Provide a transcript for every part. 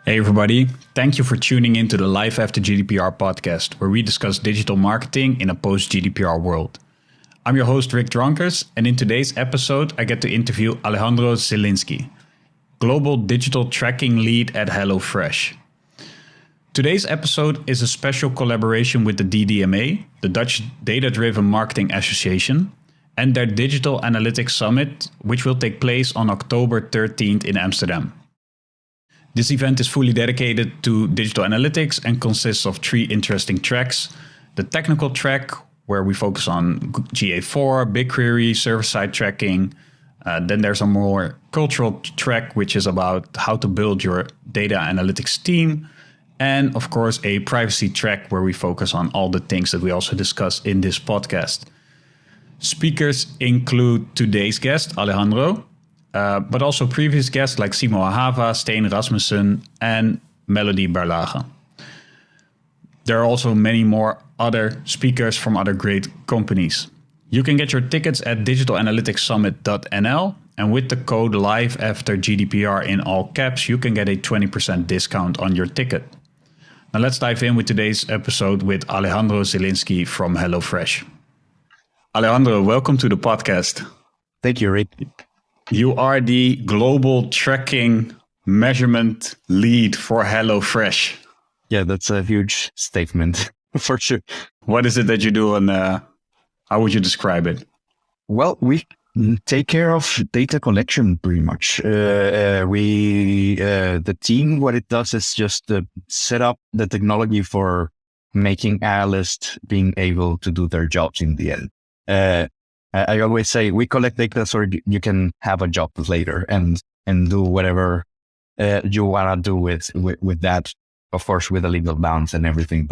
Hey everybody, thank you for tuning in to the Life After GDPR podcast, where we discuss digital marketing in a post-GDPR world. I'm your host Rick Dronkers, and in today's episode I get to interview Alejandro Zielinsky, Global Digital Tracking Lead at HelloFresh. Today's episode is a special collaboration with the DDMA, the Dutch Data-Driven Marketing Association, and their Digital Analytics Summit, which will take place on October 13th in Amsterdam. This event is fully dedicated to digital analytics and consists of three interesting tracks. The technical track, where we focus on GA4, BigQuery, server-side tracking. Then there's a more cultural track, which is about how to build your data analytics team. And of course, a privacy track where we focus on all the things that we also discuss in this podcast. Speakers include today's guest, Alejandro, but also previous guests like Simo Ahava, Steen Rasmussen, and Melody Berlage. There are also many more other speakers from other great companies. You can get your tickets at digitalanalyticssummit.nl, and with the code LIVEAFTERGDPR in all caps, you can get a 20% discount on your ticket. Now let's dive in with today's episode with Alejandro Zielinsky from HelloFresh. Alejandro, welcome to the podcast. Thank you, Rick. You are the global tracking measurement lead for HelloFresh. Yeah, that's a huge statement for sure. What is it that you do and how would you describe it? Well, we take care of data collection pretty much. The team, what it does is just set up the technology for making analysts being able to do their jobs in the end. I always say we collect data so you can have a job later and do whatever you want to do with that, of course, with a legal bounds and everything.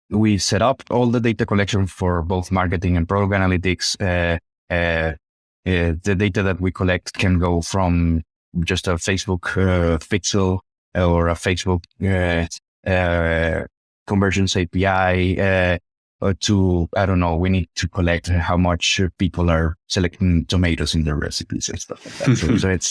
We set up all the data collection for both marketing and product analytics. The data that we collect can go from just a Facebook pixel or a Facebook conversions API. To, I don't know, we need to collect how much people are selecting tomatoes in their recipes and stuff like that.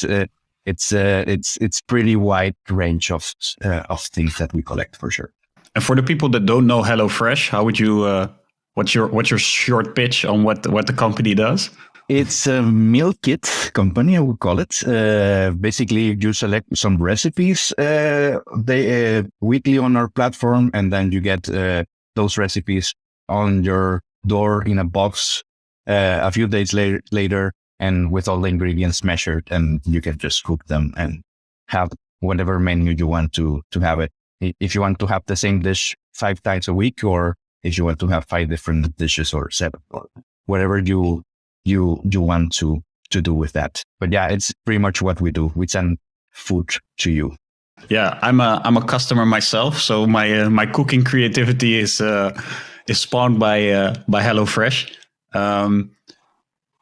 So it's pretty wide range of things that we collect for sure. And for the people that don't know HelloFresh, how would you? What's your short pitch on what the company does? It's a meal kit company, I would call it. Basically, you select some recipes weekly on our platform, and then you get those recipes on your door in a box a few days later and with all the ingredients measured, and you can just cook them and have whatever menu you want to have it. If you want to have the same dish 5 times a week, or if you want to have 5 different dishes or 7, or whatever you want to do with that. But yeah, it's pretty much what we do. We send food to you. Yeah, I'm a customer myself, so my cooking creativity is spawned by HelloFresh.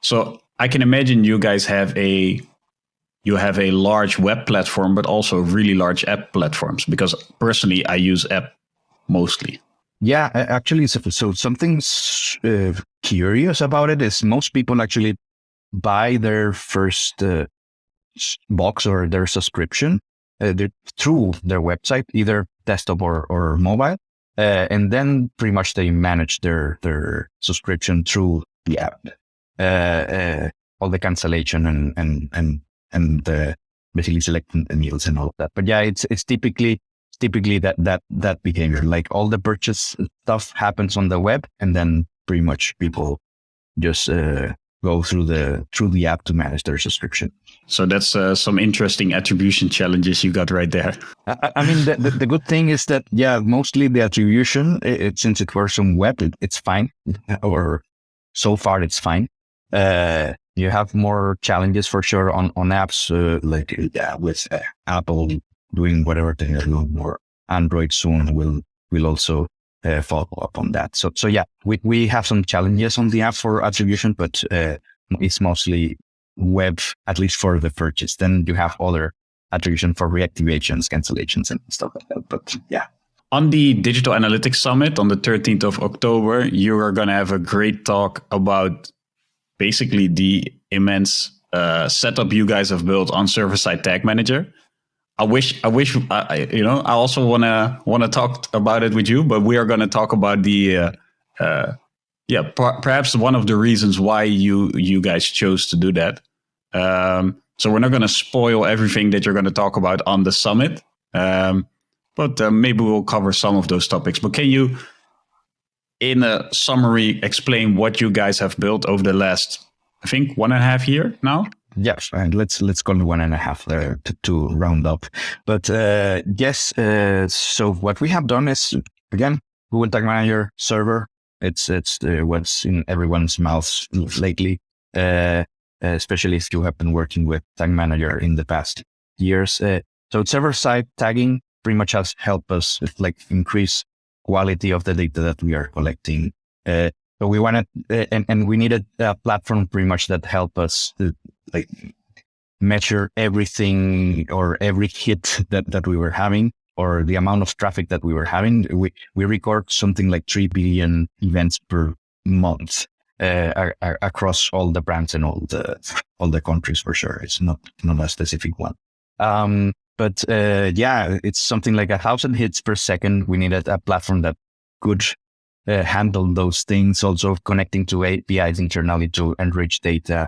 So I can imagine you guys have a large web platform, but also really large app platforms. Because personally, I use app mostly. Yeah, actually, so something curious about it is most people actually buy their first box or their subscription through their website, either desktop or mobile. And then pretty much they manage their subscription through the app, all the cancellation and basically selecting the meals and all of that. But yeah, it's typically that behavior. Like all the purchase stuff happens on the web, and then pretty much people just go through the app to manage their subscription. So that's some interesting attribution challenges you got right there. I mean, the good thing is that, yeah, mostly the attribution, since it works on web, it's fine, or so far it's fine. You have more challenges for sure on apps, with Apple doing whatever they do, or Android soon will also follow up on that. So yeah, we have some challenges on the app for attribution, but it's mostly web, at least for the purchase. Then you have other attribution for reactivations, cancellations, and stuff like that. But yeah. On the Digital Analytics Summit on the 13th of October, you are going to have a great talk about basically the immense setup you guys have built on server-side tag manager. I also wanna talk about it with you, but we are gonna talk about the perhaps one of the reasons why you guys chose to do that. So we're not gonna spoil everything that you're gonna talk about on the summit, but maybe we'll cover some of those topics. But can you, in a summary, explain what you guys have built over the last, I think, 1.5 years now? Yes, and let's call it 1.5 there to round up. But yes, so what we have done is, again, Google Tag Manager server. It's what's in everyone's mouths lately, especially if you have been working with Tag Manager in the past years. So server-side tagging pretty much has helped us increase quality of the data that we are collecting. So we wanted, and we needed a platform pretty much that helped us measure everything, or every hit that we were having, or the amount of traffic that we were having. We record something like 3 billion events per month across all the brands and all the countries, for sure. It's not a specific one. But it's something like 1,000 hits per second. We needed a platform that could handle those things, also connecting to APIs internally to enrich data.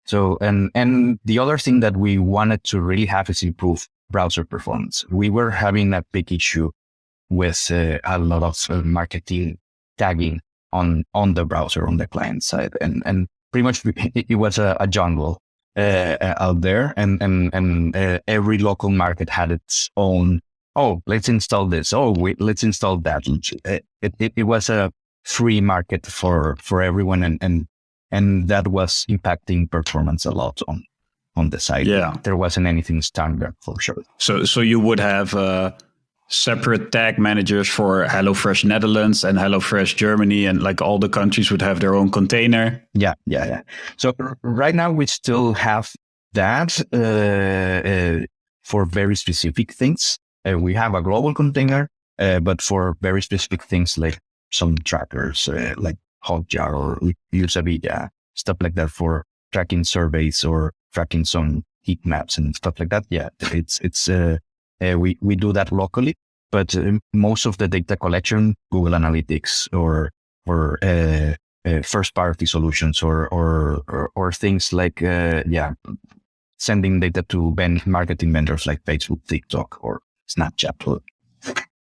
So the other thing that we wanted to really have is improve browser performance. We were having a big issue with a lot of marketing tagging on the browser, on the client side, and pretty much it was a jungle out there, and every local market had its own. Oh, let's install this. Oh, wait, let's install that. It was a free market for everyone, and that was impacting performance a lot on the site. Yeah, there wasn't anything standard, for sure. So you would have separate tag managers for HelloFresh Netherlands and HelloFresh Germany, and all the countries would have their own container. Yeah. So right now we still have that for very specific things. We have a global container, but for very specific things like some trackers, like Hotjar or Usavilla, stuff like that, for tracking surveys or tracking some heat maps and stuff like that. Yeah, we do that locally, but most of the data collection, Google Analytics or first party solutions or things like sending data to marketing vendors like Facebook, TikTok, or Snapchat, or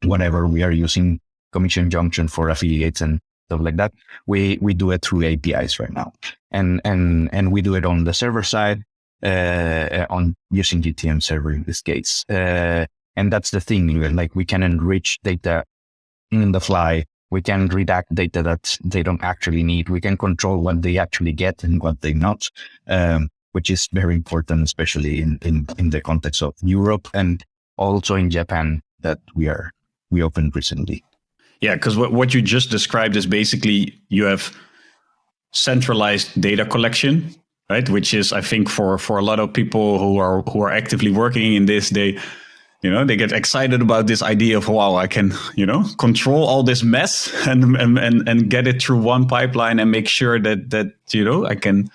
whatever we are using, Commission Junction for affiliates and stuff like that. We do it through APIs right now, and we do it on the server side, on using GTM server in this case. And that's the thing, we can enrich data in the fly. We can redact data that they don't actually need. We can control what they actually get and what they not, which is very important, especially in the context of Europe and also in Japan that we opened recently. Yeah, because what you just described is basically you have centralized data collection, right? Which is, I think, for a lot of people who are actively working in this, they get excited about this idea of, wow, I can, control all this mess and get it through one pipeline and make sure that I can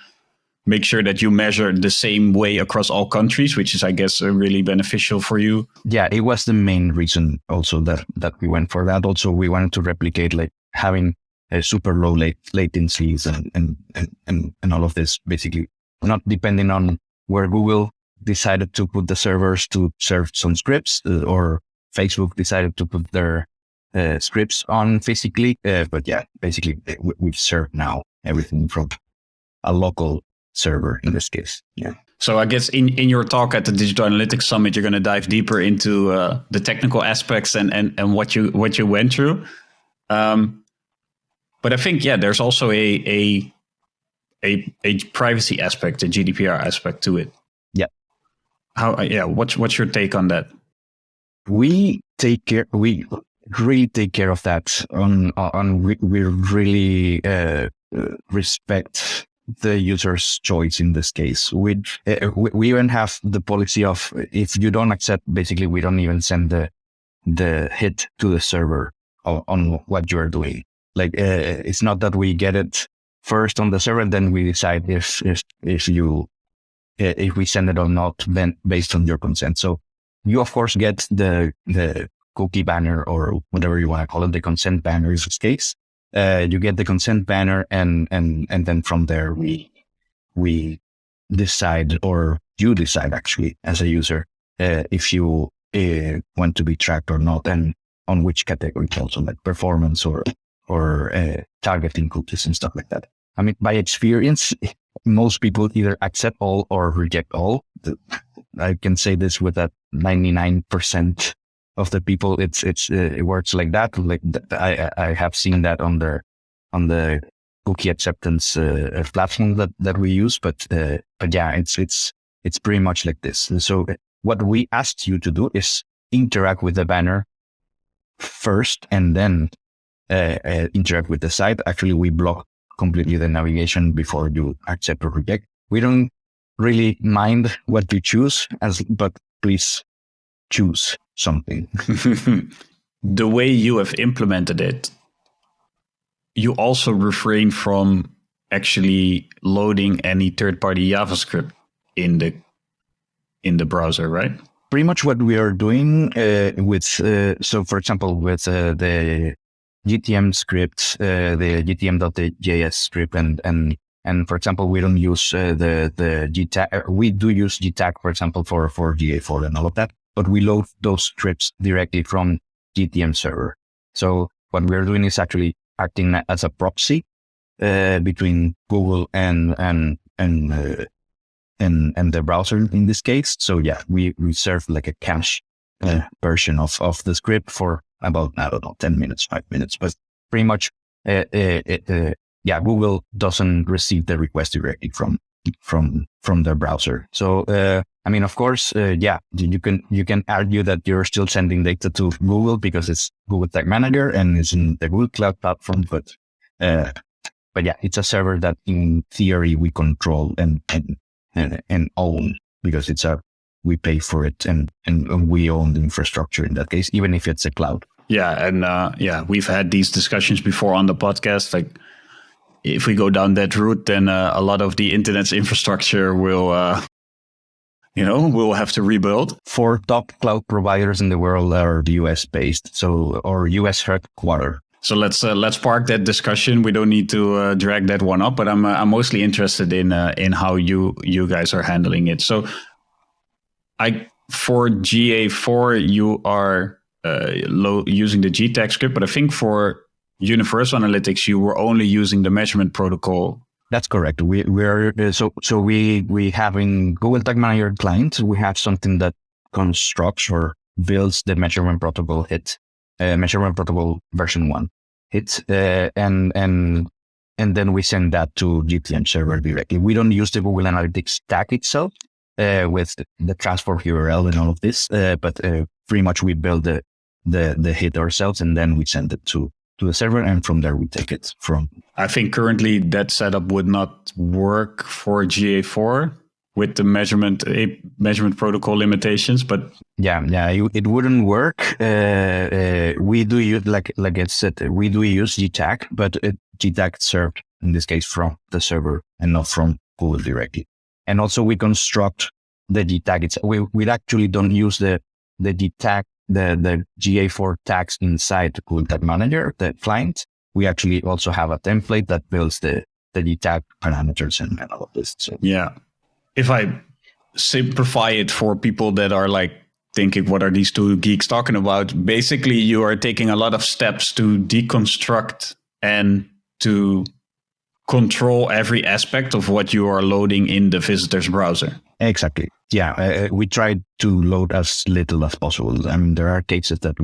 make sure that you measure the same way across all countries, which is, I guess, really beneficial for you. Yeah, it was the main reason also that we went for that. Also, we wanted to replicate having a super low latencies and all of this, basically not depending on where Google decided to put the servers to serve some scripts, or Facebook decided to put their scripts on physically. But yeah, basically we've served now everything from a local server in this case. Yeah. So I guess in your talk at the Digital Analytics Summit, you're going to dive deeper into the technical aspects and what you went through. But I think, there's also a privacy aspect, a GDPR aspect to it. Yeah. What's your take on that? We really take care of that. We really respect the user's choice in this case. We even have the policy of, if you don't accept, basically we don't even send the hit to the server on what you are doing. It's not that we get it first on the server, and then we decide if we send it or not, then based on your consent. So you of course get the cookie banner or whatever you want to call it, the consent banner in this case. You get the consent banner, and then from there we decide, or you decide actually as a user, if you want to be tracked or not, and on which category also, like performance or targeting cookies and stuff like that. I mean, by experience, most people either accept all or reject all. I can say this with that 99% of the people, it works like that. Like I have seen that on the cookie acceptance platform that we use, but yeah, it's pretty much like this. So what we asked you to do is interact with the banner first, and then interact with the site. Actually, we block completely the navigation before you accept or reject. We don't really mind what you choose, but please choose something. The way you have implemented it, you also refrain from actually loading any third-party JavaScript in the browser, right? Pretty much what we are doing so for example, with the GTM script, the GTM.js script, and for example, we don't use the GTag. We do use GTag, for example, for GA4 and all of that, but we load those scripts directly from GTM server. So what we're doing is actually acting as a proxy between Google and the browser in this case. So yeah, we serve like a cache version of the script for about, I don't know, 10 minutes, 5 minutes, but pretty much, yeah, Google doesn't receive the request directly from the browser. So, I mean, of course, yeah, you can argue that you're still sending data to Google because it's Google Tag Manager and it's in the Google Cloud Platform, but yeah, it's a server that in theory we control and own, because we pay for it and we own the infrastructure in that case, even if it's a cloud. Yeah. And yeah, we've had these discussions before on the podcast. Like if we go down that route, then a lot of the internet's infrastructure will, we'll have to rebuild. 4 top cloud providers in the world are US based, or US headquartered. So let's park that discussion. We don't need to drag that one up. But I'm mostly interested in how you guys are handling it. So, for GA4 you are using the GTag script, but I think for Universal Analytics you were only using the measurement protocol. That's correct. We have in Google Tag Manager client, we have something that constructs or builds the measurement protocol measurement protocol version 1 hit, and then we send that to GTM server directly. We don't use the Google Analytics tag itself with the transport URL and all of this, but pretty much we build the hit ourselves, and then we send it to the server, and from there we take it from. I think currently that setup would not work for GA4 with the measurement protocol limitations, but yeah, it wouldn't work. We do use, like I said, we do use GTag, but GTag served in this case from the server and not from Google directly. And also we construct the GTag itself. We actually don't use the GTag, the GA4 tags inside the Google Tag Manager, the client. We actually also have a template that builds the GTag parameters and all of this. So yeah. If I simplify it for people that are like thinking, what are these two geeks talking about? Basically, you are taking a lot of steps to deconstruct and to control every aspect of what you are loading in the visitor's browser. Exactly. Yeah, we try to load as little as possible. I mean, there are cases that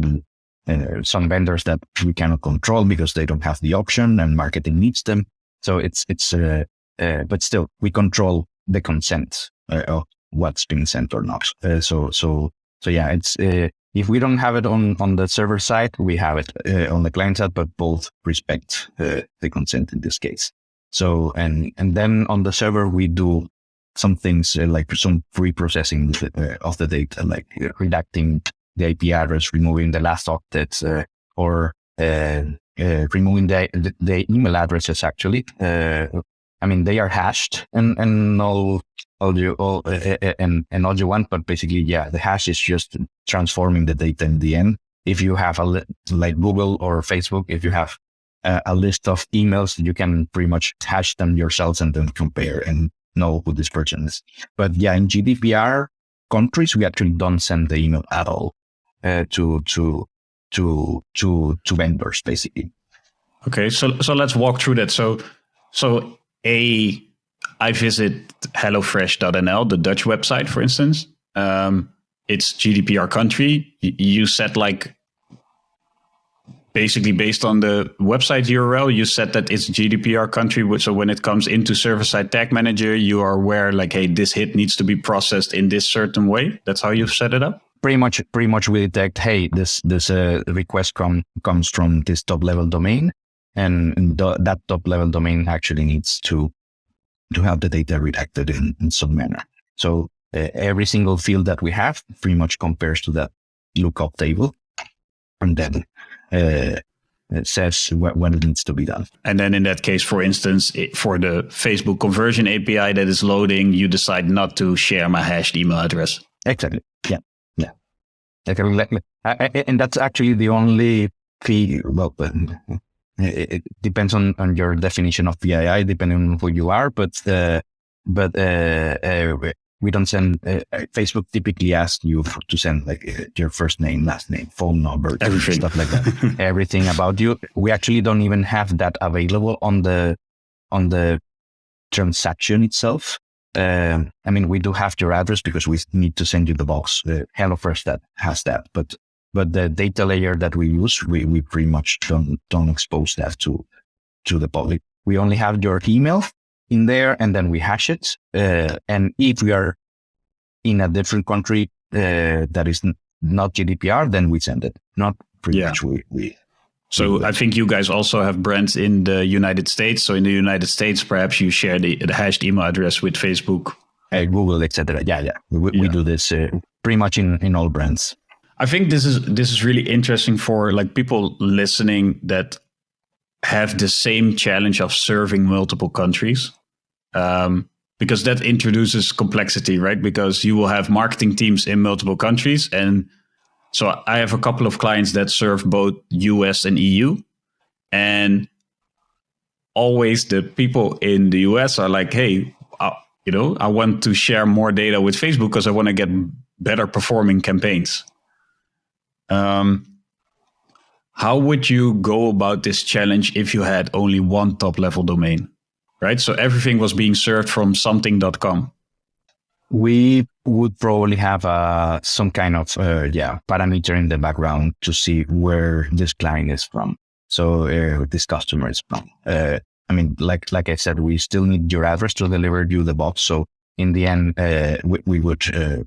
some vendors that we cannot control because they don't have the option and marketing needs them. So but still, we control the consent of what's being sent or not. So yeah, it's if we don't have it on the server side, we have it on the client side, but both respect the consent in this case. So and then on the server we do some things like some pre-processing of the data, like redacting the IP address, removing the last octets, or removing the email addresses. Actually, they are hashed and all you want, but basically, yeah, the hash is just transforming the data in the end. If you have like Google or Facebook, if you have a list of emails, you can pretty much hash them yourselves and then compare and know who this person is. But yeah, in GDPR countries, we actually don't send the email at all to vendors, basically. Okay, so let's walk through that. So I visit HelloFresh.nl, the Dutch website, for instance. It's GDPR country. You set like, basically based on the website URL, you set that it's GDPR country. So when it comes into server-side tag manager, you are aware like, hey, this hit needs to be processed in this certain way. That's how you've set it up? Pretty much we detect, hey, this request comes from this top level domain, and that top level domain actually needs to have the data redacted in some manner. So every single field that we have pretty much compares to that lookup table, and then it says when it needs to be done. And then in that case, for instance, for the Facebook conversion API that is loading, you decide not to share my hashed email address. Exactly. Yeah. Exactly. And that's actually the only fee. Well, it depends on your definition of PII, depending on who you are. But we don't send. Facebook typically asks you to send like your first name, last name, phone number, everything, stuff like that, everything about you. We actually don't even have that available on the transaction itself. We do have your address because we need to send you the box. HelloFresh that has that, but the data layer that we use, we pretty much don't expose that to the public. We only have your email in there, and then we hash it. And if we are in a different country that is not GDPR, then we send it. Not pretty much we. So I think you guys also have brands in the United States. So in the United States, perhaps you share the hashed email address with Facebook, Google, etc. Yeah. We do this pretty much in all brands. I think this is really interesting for like people listening that have the same challenge of serving multiple countries, because that introduces complexity, right? Because you will have marketing teams in multiple countries, and so I have a couple of clients that serve both US and EU, and always the people in the US are like, hey, I want to share more data with Facebook because I want to get better performing campaigns. How would you go about this challenge if you had only one top level domain, right? So everything was being served from something.com. We would probably have some kind of parameter in the background to see where this client is from. So this customer is from. Like I said, we still need your address to deliver you the box. So in the end, we would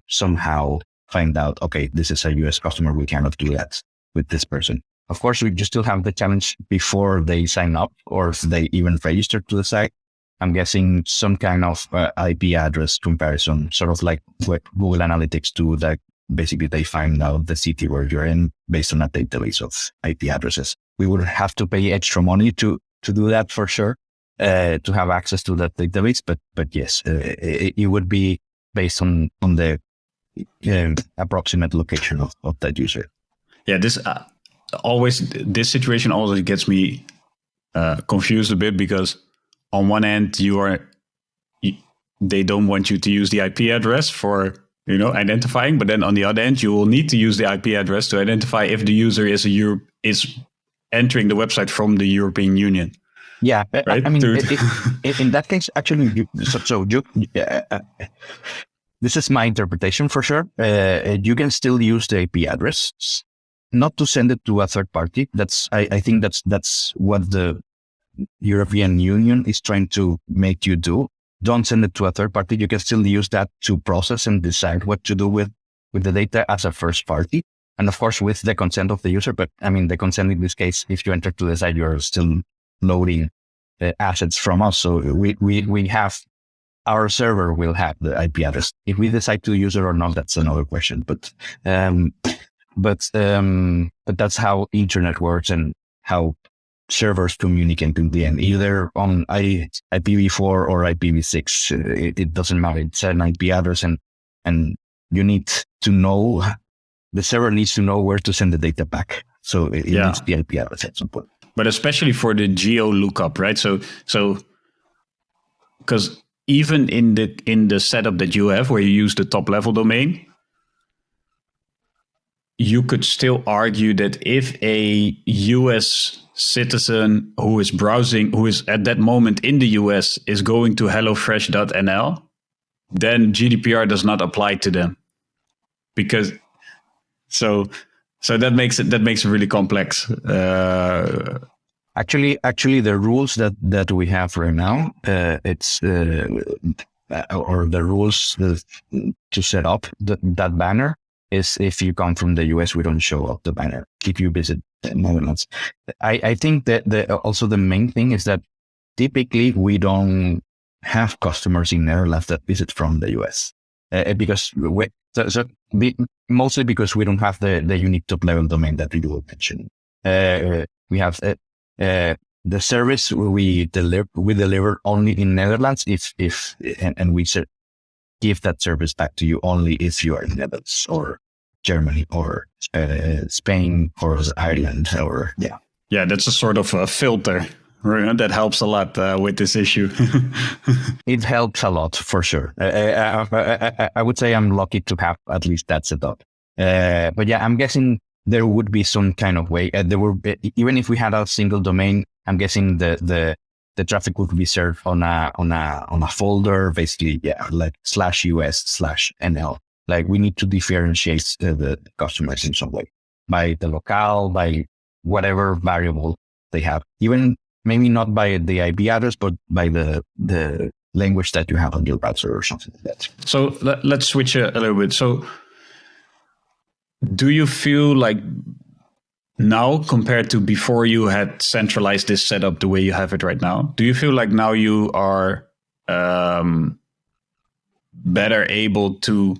somehow find out, okay, this is a US customer. We cannot do that with this person. Of course, we just still have the challenge before they sign up or if they even register to the site. I'm guessing some kind of IP address comparison, sort of like what Google Analytics do, that basically they find out the city where you're in based on a database of IP addresses. We would have to pay extra money to do that for sure, to have access to that database. But yes, it would be based on the approximate location of that user. Yeah, this situation always gets me confused a bit, because on one end they don't want you to use the IP address for identifying, but then on the other end you will need to use the IP address to identify if the user is entering the website from the European Union. Yeah, right? In that case, actually, this is my interpretation for sure. You can still use the IP address, not to send it to a third party. I think that's what the European Union is trying to make you do. Don't send it to a third party. You can still use that to process and decide what to do with the data as a first party. And of course, with the consent of the user. But the consent in this case, if you enter to the site, you're still loading assets from us. So we have, our server will have the IP address. If we decide to use it or not, that's another question. But that's how internet works and how servers communicate in the end, either on IPv4 or IPv6. It doesn't matter. It's an IP address, and you need to know, the server needs to know where to send the data back. So it needs the IP address at some point. But especially for the geo lookup, right? So because even in the setup that you have, where you use the top level domain, you could still argue that if a US citizen who is browsing, who is at that moment in the US, is going to hellofresh.nl, then GDPR does not apply to them, because so that makes it really complex. Actually, the rules that we have right now, it's or the rules to set up that banner is, if you come from the US, we don't show up the banner. If you visit the Netherlands, I think that also the main thing is that typically we don't have customers in Netherlands that visit from the US because mostly because we don't have the unique top level domain that you mentioned. We have the service we deliver only in Netherlands and we give that service back to you only if you are in Netherlands or Germany or Spain or Ireland or yeah, that's a sort of a filter that helps a lot with this issue. It helps a lot for sure. I would say I'm lucky to have at least that set up. But yeah, I'm guessing there would be some kind of way. Even if we had a single domain, I'm guessing the traffic would be served on a folder, basically, like /US/NL. Like we need to differentiate the customers in some way by the locale, by whatever variable they have. Even maybe not by the IP address, but by the language that you have on your browser or something like that. So let's switch a little bit. So do you feel like now, compared to before you had centralized this setup the way you have it right now, do you feel like now you are better able to,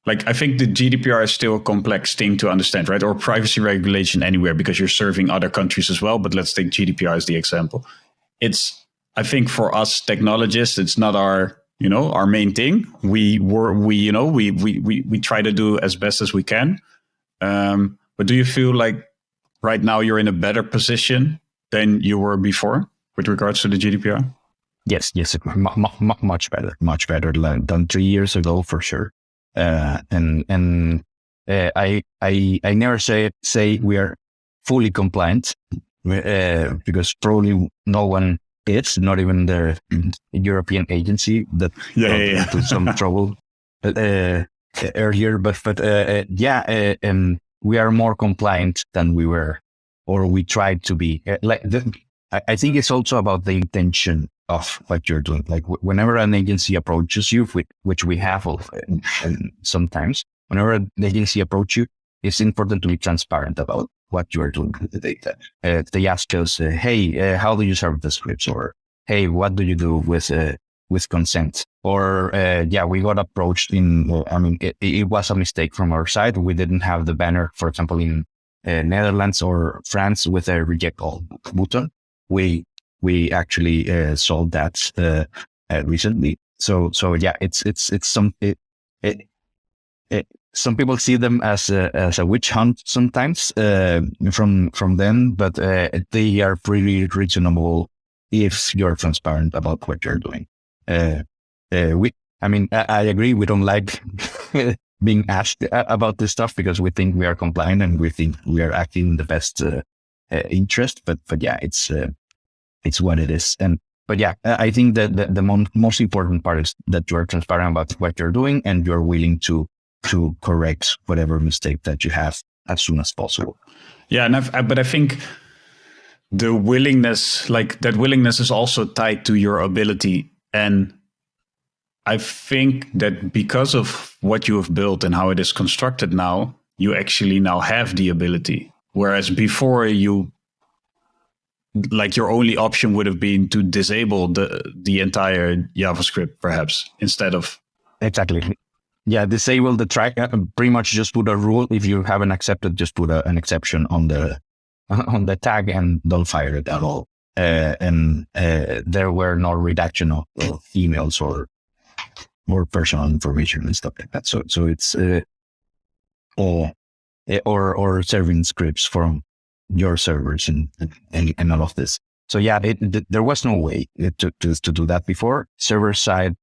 like, I think the GDPR is still a complex thing to understand, right? Or privacy regulation anywhere, because you're serving other countries as well. But let's take GDPR as the example. I think for us technologists, it's not our main thing. We try to do as best as we can. But do you feel like right now you're in a better position than you were before with regards to the GDPR? Yes, much better than 3 years ago for sure. I never say we are fully compliant because probably no one is, not even the European agency that got into some trouble earlier. But we are more compliant than we were, or we tried to be. I think it's also about the intention of what you're doing. Like whenever an agency approaches you, which we have sometimes, whenever an agency approaches you, it's important to be transparent about what you are doing with the data. They ask us, hey, how do you serve the scripts? Or, hey, what do you do with consent? Or, we got approached it was a mistake from our side. We didn't have the banner, for example, in Netherlands or France with a reject all button. We actually solved that recently. So some people see them as a witch hunt sometimes from them, but they are pretty reasonable if you're transparent about what you're doing. I agree. We don't like being asked about this stuff because we think we are compliant and we think we are acting in the best interest. But yeah, it's what it is. I think that the most important part is that you are transparent about what you're doing and you're willing to correct whatever mistake that you have as soon as possible. Yeah, but I think the willingness is also tied to your ability. And I think that because of what you have built and how it is constructed now, you actually now have the ability. Whereas before your only option would have been to disable the entire JavaScript, perhaps, instead of. Exactly. Yeah, disable the track, pretty much just put a rule. If you haven't accepted, just put an exception on the on the tag and don't fire it at all. And there were no redaction of emails or personal information and stuff like that. So it's or serving scripts from your servers and all of this. So yeah, there was no way to do that before. Server side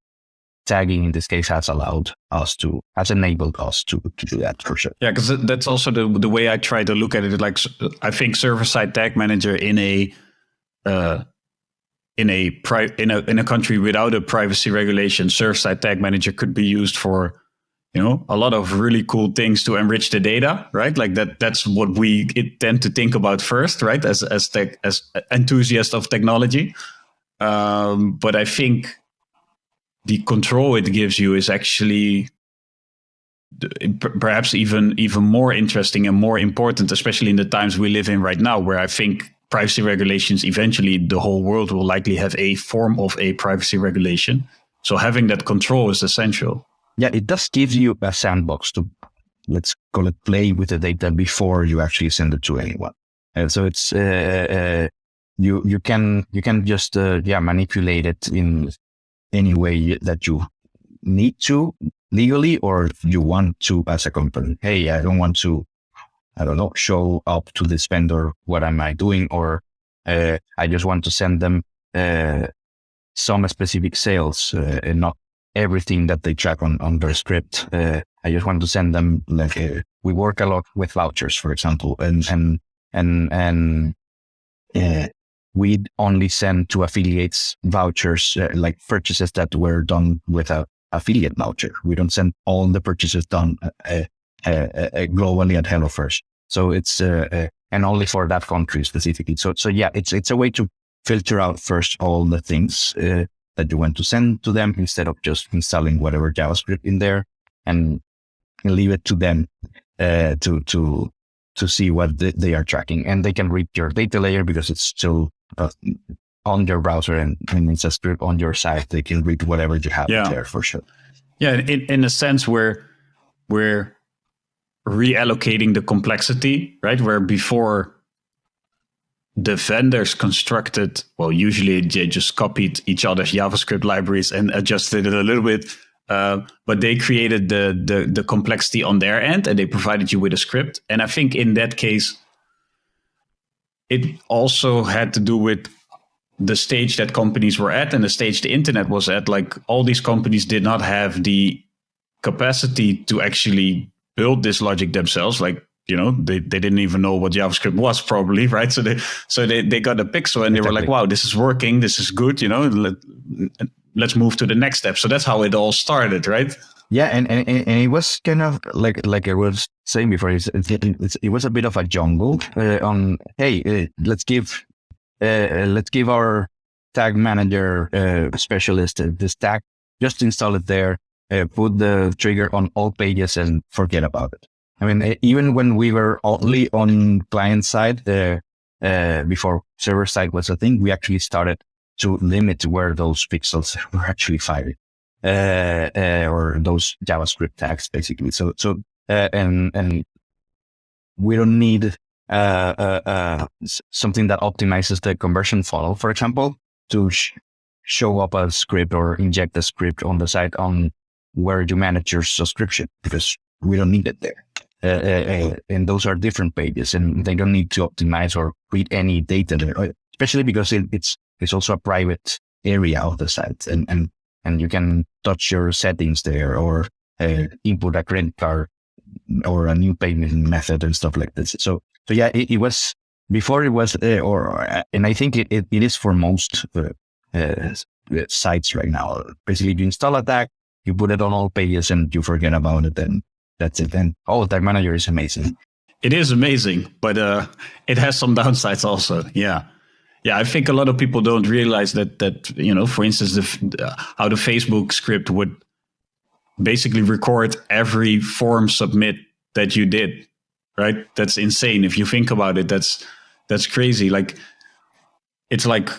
tagging in this case has enabled us to do that for sure. Yeah, because that's also the way I try to look at it. Like, I think server side tag manager in a country without a privacy regulation, server side tag manager could be used for, a lot of really cool things to enrich the data, right? Like that's what we tend to think about first, right? As enthusiasts of technology. But I think the control it gives you is actually perhaps even more interesting and more important, especially in the times we live in right now, where I think privacy regulations, eventually the whole world will likely have a form of a privacy regulation. So having that control is essential. Yeah, it does give you a sandbox to, let's call it, play with the data before you actually send it to anyone. And so it's you can just manipulate it in any way that you need to legally, or you want to as a company. Hey, I don't want to, show up to this vendor. What am I doing? Or I just want to send them some specific sales and not everything that they track on their script. I just want to send them, like, we work a lot with vouchers, for example, and we'd only send to affiliates vouchers, like purchases that were done with a affiliate voucher. We don't send all the purchases done globally at HelloFresh. So it's and only for that country specifically. So yeah, it's a way to filter out first all the things that you want to send to them, instead of just installing whatever JavaScript in there, and leave it to them to see what they are tracking. And they can read your data layer because it's still on your browser, and it's a script on your site. They can read whatever you have there for sure. Yeah, in a sense, we're reallocating the complexity, right? Where before the vendors constructed, well, usually they just copied each other's JavaScript libraries and adjusted it a little bit. But they created the complexity on their end, and they provided you with a script. And I think in that case, it also had to do with the stage that companies were at and the stage the internet was at. Like, all these companies did not have the capacity to actually build this logic themselves. Like, they didn't even know what JavaScript was, probably, right? So they got a pixel and they were like, wow, this is working, this is good, let's move to the next step. So that's how it all started, right? Yeah, and it was kind of like I was saying before, it was a bit of a jungle on, hey, let's give our tag manager specialist this tag, just install it there, put the trigger on all pages and forget about it. I mean, even when we were only on client side, before server side was a thing, we actually started to limit where those pixels were actually fired, or those JavaScript tags, basically. So and we don't need something that optimizes the conversion funnel, for example, to show up a script or inject a script on the site on where you manage your subscription, because we don't need it there. And those are different pages, and they don't need to optimize or read any data there, especially because it's also a private area of the site, and you can touch your settings there, or input a credit card or a new payment method and stuff like this. So yeah, it was before, it was and I think it is for most sites right now. Basically, you install a tag, you put it on all pages, and you forget about it, and that's it. And Tag Manager is amazing. It is amazing, but it has some downsides also. Yeah. I think a lot of people don't realize that for instance, how the Facebook script would basically record every form submit that you did, right? That's insane. If you think about it, that's crazy. Like, it's like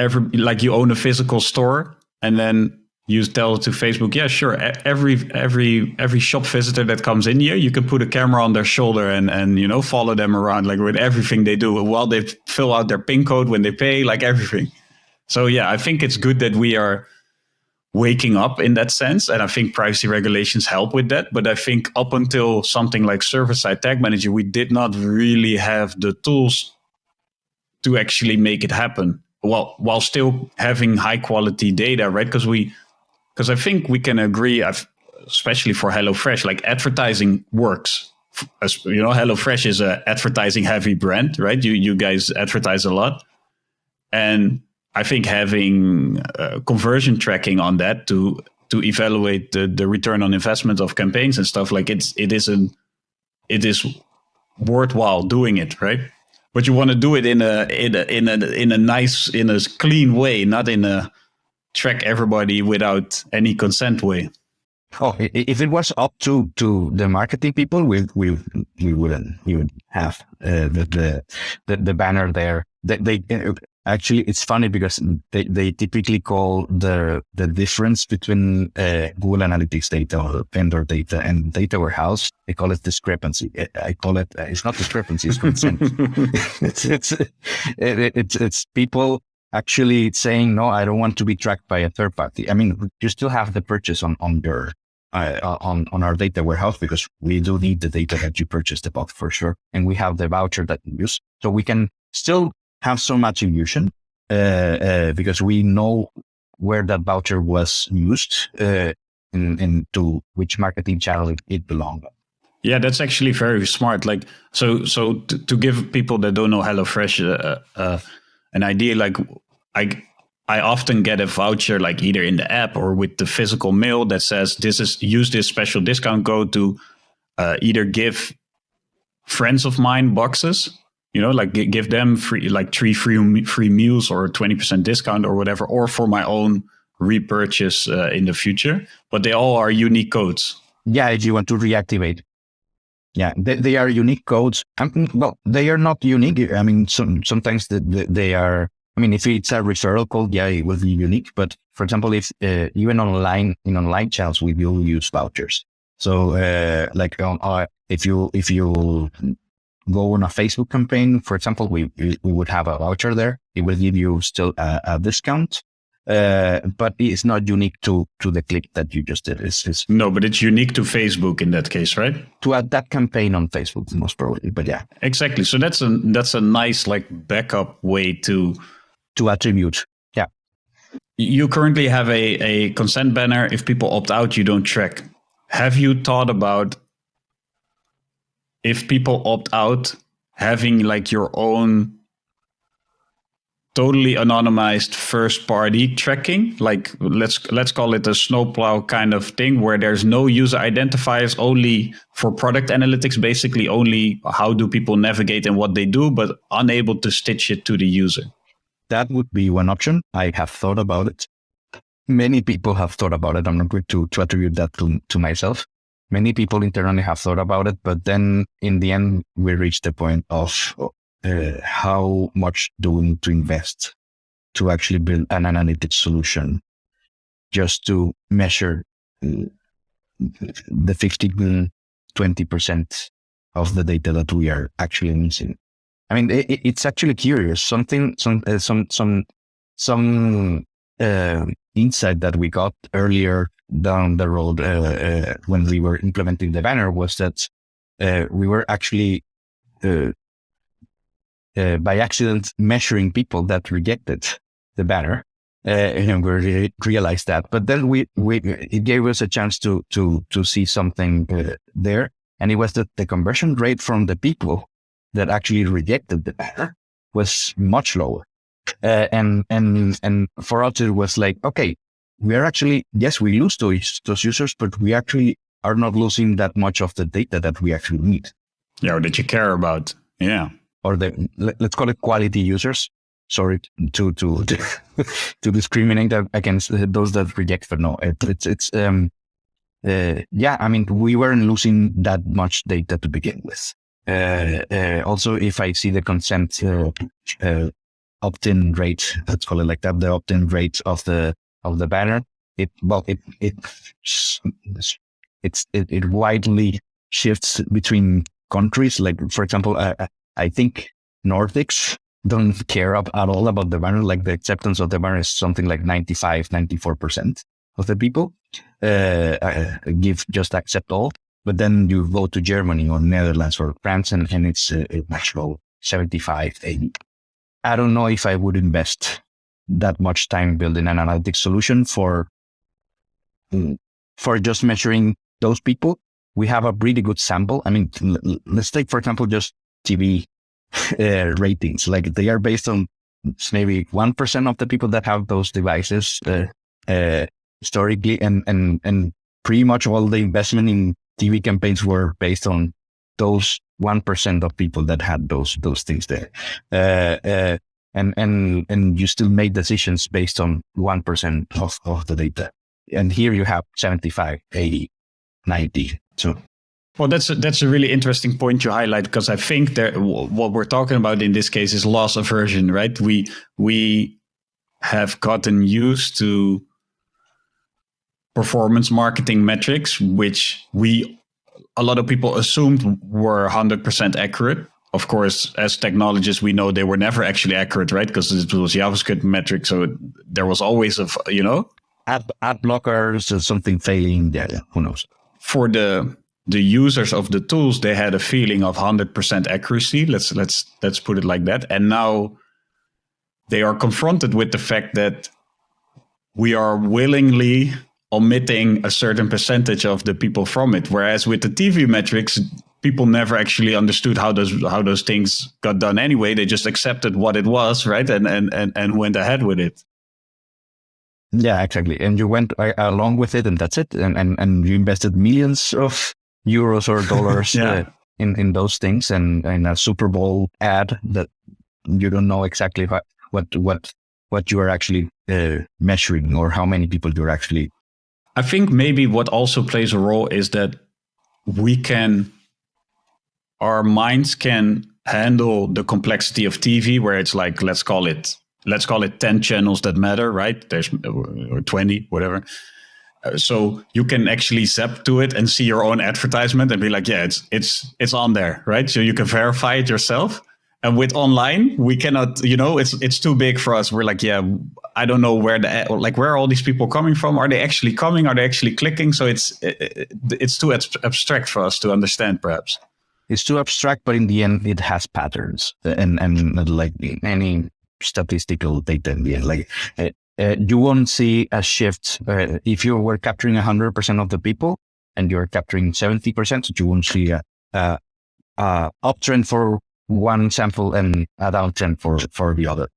you own a physical store, and then you tell to Facebook, yeah, sure. Every shop visitor that comes in here, you can put a camera on their shoulder and follow them around, like with everything they do while they fill out their PIN code when they pay, like everything. So yeah, I think it's good that we are waking up in that sense, and I think privacy regulations help with that. But I think up until something like server-side tag manager, we did not really have the tools to actually make it happen, while still having high quality data, right? Because I think we can agree, especially for HelloFresh, like advertising works. As you know, HelloFresh is a advertising heavy brand, right? You guys advertise a lot, and I think having conversion tracking on that to evaluate the return on investment of campaigns and stuff, like it is worthwhile doing it, right? But you want to do it in a nice, in a clean way, not in a track everybody without any consent way. Oh, if it was up to the marketing people, we wouldn't even have the banner there. They actually, it's funny because they typically call the difference between Google Analytics data or vendor data and data warehouse, they call it discrepancy. I call it it's not discrepancy, it's consent. it's people actually saying, no, I don't want to be tracked by a third party. I mean, you still have the purchase on your on our data warehouse, because we do need the data that you purchased the box for sure, and we have the voucher that you use, so we can still have some attribution because we know where that voucher was used and to which marketing channel it belonged. Yeah, that's actually very smart. Like, so to give people that don't know HelloFresh an idea, like I often get a voucher, like either in the app or with the physical mail, that says use this special discount code to either give friends of mine boxes, like give them free, like free meals or 20% discount or whatever, or for my own repurchase in the future. But they all are unique codes. Yeah, if you want to reactivate. Yeah, they are unique codes. Well, they are not unique. I mean, sometimes they are. I mean, if it's a referral code, yeah, it will be unique. But for example, if even in online channels, we will use vouchers. So, like if you go on a Facebook campaign, for example, we would have a voucher there. It will give you still a discount, but it's not unique to the click that you just did. No, but it's unique to Facebook in that case, right? To add that campaign on Facebook, most probably. But yeah, exactly. So that's a nice like backup way to attribute. Yeah. You currently have a consent banner. If people opt out, you don't track. Have you thought about, if people opt out, having like your own totally anonymized first party tracking? Like let's call it a snowplow kind of thing, where there's no user identifiers, only for product analytics, basically only how do people navigate and what they do, but unable to stitch it to the user. That would be one option. I have thought about it. Many people have thought about it. I'm not going to attribute that to myself. Many people internally have thought about it, but then in the end, we reached the point of how much do we need to invest to actually build an analytics solution just to measure the 15-20% of the data that we are actually missing. I mean, it's actually curious. Some insight that we got earlier down the road when we were implementing the banner was that we were actually by accident measuring people that rejected the banner, and we realized that. But then it gave us a chance to see something there, and it was that the conversion rate from the people that actually rejected the banner was much lower. And for us, it was like, okay, we are actually, yes, we lose those users, but we actually are not losing that much of the data that we actually need. Yeah, or that you care about. Yeah. Or let's call it quality users. Sorry to discriminate against those that reject, but no, yeah, I mean, we weren't losing that much data to begin with. Also, if I see the consent opt-in rate, let's call it like that, the opt-in rate of the banner, it widely shifts between countries. Like, for example, I think Nordics don't care at all about the banner. Like, the acceptance of the banner is something like 94% of the people just accept all. But then you go to Germany or Netherlands or France, and it's much lower, 75, 80. I don't know if I would invest that much time building an analytics solution for just measuring those people. We have a really good sample. I mean, let's take, for example, just TV ratings. Like, they are based on maybe 1% of the people that have those devices historically, and pretty much all the investment in TV campaigns were based on those 1% of people that had those things there. And you still make decisions based on 1% of the data. And here you have 75, 80, 90. So, well, that's a really interesting point you highlight, because I think what we're talking about in this case is loss aversion, right? We have gotten used to performance marketing metrics, which a lot of people assumed were 100% accurate. Of course, as technologists, we know they were never actually accurate, right? Because it was JavaScript metrics, so there was always ad blockers or something failing. Yeah, who knows? For the users of the tools, they had a feeling of 100% accuracy. Let's put it like that. And now they are confronted with the fact that we are willingly omitting a certain percentage of the people from it. Whereas with the TV metrics, people never actually understood how those things got done anyway. They just accepted what it was, right? And went ahead with it. Yeah, exactly. And you went along with it, and that's it. And you invested millions of euros or dollars in those things, and in a Super Bowl ad that you don't know exactly what you are actually measuring, or how many people you're actually. I think maybe what also plays a role is that our minds can handle the complexity of TV, where it's like, let's call it 10 channels that matter, right? There's or 20, whatever. So you can actually zap to it and see your own advertisement and be like, yeah, it's on there, right? So you can verify it yourself. And with online, we cannot, it's too big for us. We're like, yeah, I don't know where are all these people coming from? Are they actually coming? Are they actually clicking? So it's too abstract for us to understand, perhaps. It's too abstract, but in the end, it has patterns, and like any statistical data in the end, like you won't see a shift if you were capturing 100% of the people and you're capturing 70%. You won't see a uptrend for one sample and a downtrend for the other.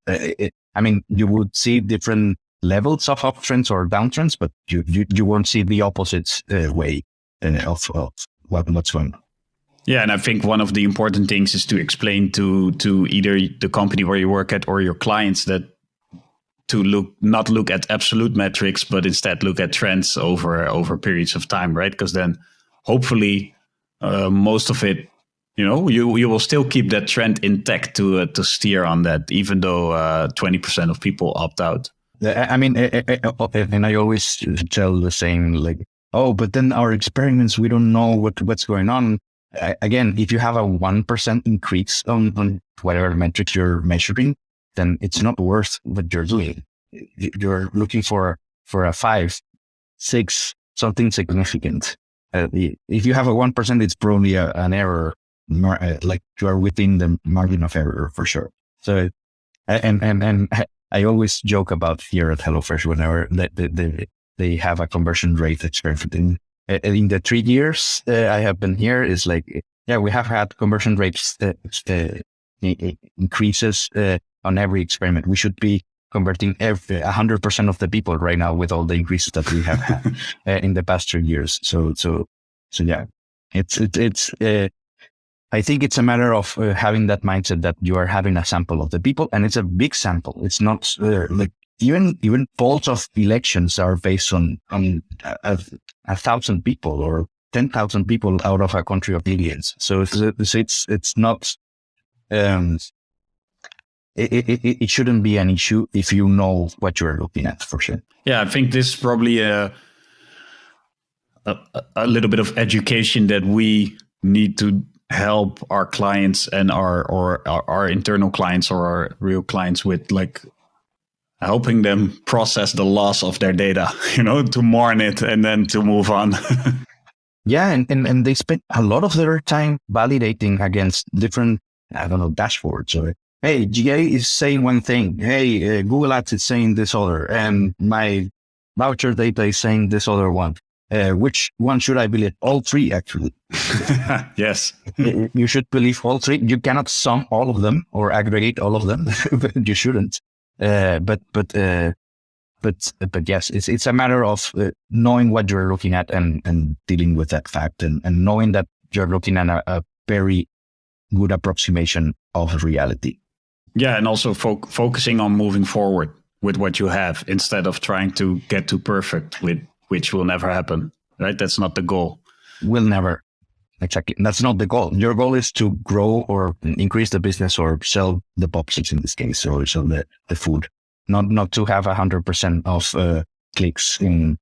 I mean, you would see different levels of uptrends or downtrends, but you won't see the opposite way of what's going on. Yeah, and I think one of the important things is to explain to either the company where you work at or your clients that to not look at absolute metrics, but instead look at trends over periods of time, right? Because then hopefully most of it, you will still keep that trend intact to steer on that, even though 20% of people opt out. I mean, and I always tell the same, like, oh, but then our experiments, we don't know what's going on. Again, if you have a 1% increase on whatever metrics you're measuring, then it's not worth what you're doing. You're looking for a 5, 6, something significant. If you have a 1%, it's probably an error, like you are within the margin of error for sure. So, and I always joke about here at HelloFresh whenever they have a conversion rate experiment. In the 3 years I have been here, is like, yeah, we have had conversion rates increases on every experiment. We should be converting 100% of the people right now with all the increases that we have had in the past 3 years. So yeah, it's I think it's a matter of having that mindset that you are having a sample of the people, and it's a big sample. It's not like even polls of elections are based on 1,000 people or 10,000 people out of a country of millions. So it's not it shouldn't be an issue if you know what you're looking at, for sure. Yeah, I think this is probably a little bit of education that we need to help our clients and our internal clients or our real clients with, like helping them process the loss of their data, to mourn it and then to move on. Yeah, and they spend a lot of their time validating against different, dashboards. Or, hey, GA is saying one thing. Hey, Google Ads is saying this other. And my voucher data is saying this other one. Which one should I believe? All three, actually. Yes. You should believe all three. You cannot sum all of them or aggregate all of them. You shouldn't. But yes, it's a matter of knowing what you're looking at and dealing with that fact and knowing that you're looking at a very good approximation of reality. Yeah, and also focusing on moving forward with what you have instead of trying to get too perfect, which will never happen, right? That's not the goal. Will never. Exactly. That's not the goal. Your goal is to grow or increase the business or sell the boxes in this case, or sell the food. Not to have 100% of clicks in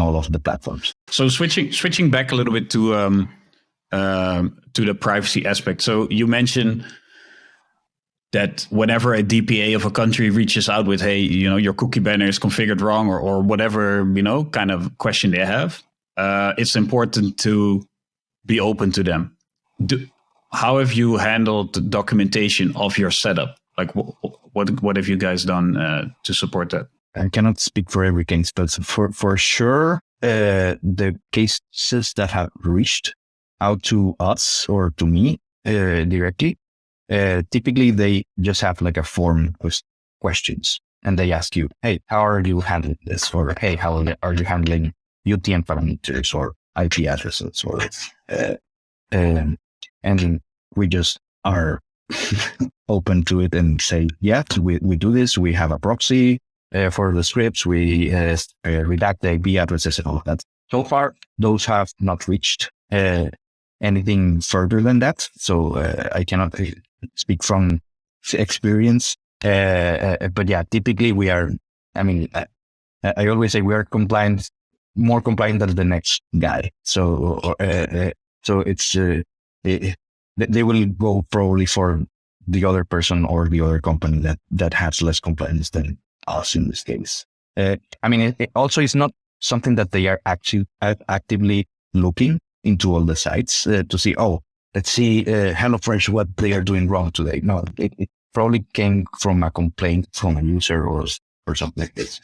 all of the platforms. So switching back a little bit to the privacy aspect. So you mentioned that whenever a DPA of a country reaches out with, hey, your cookie banner is configured wrong or whatever, kind of question they have, it's important to be open to them. How have you handled the documentation of your setup? Like, what have you guys done to support that? I cannot speak for every case, but for sure, the cases that have reached out to us or to me directly, typically they just have like a form with questions, and they ask you, hey, how are you handling this? Or, hey, how are you handling UTM parameters or IP addresses? Or and we just are open to it and say, yeah, we do this. We have a proxy for the scripts. We redact the IP addresses and all of that. So far, those have not reached anything further than that. So I cannot speak from experience. But yeah, typically we are, I always say we are compliant, more compliant than the next guy. So it's, they will go probably for the other person or the other company that has less compliance than us in this case. It also is not something that they are actively looking into all the sites to see, let's see HelloFresh, what they are doing wrong today. No, it probably came from a complaint from a user or something like this.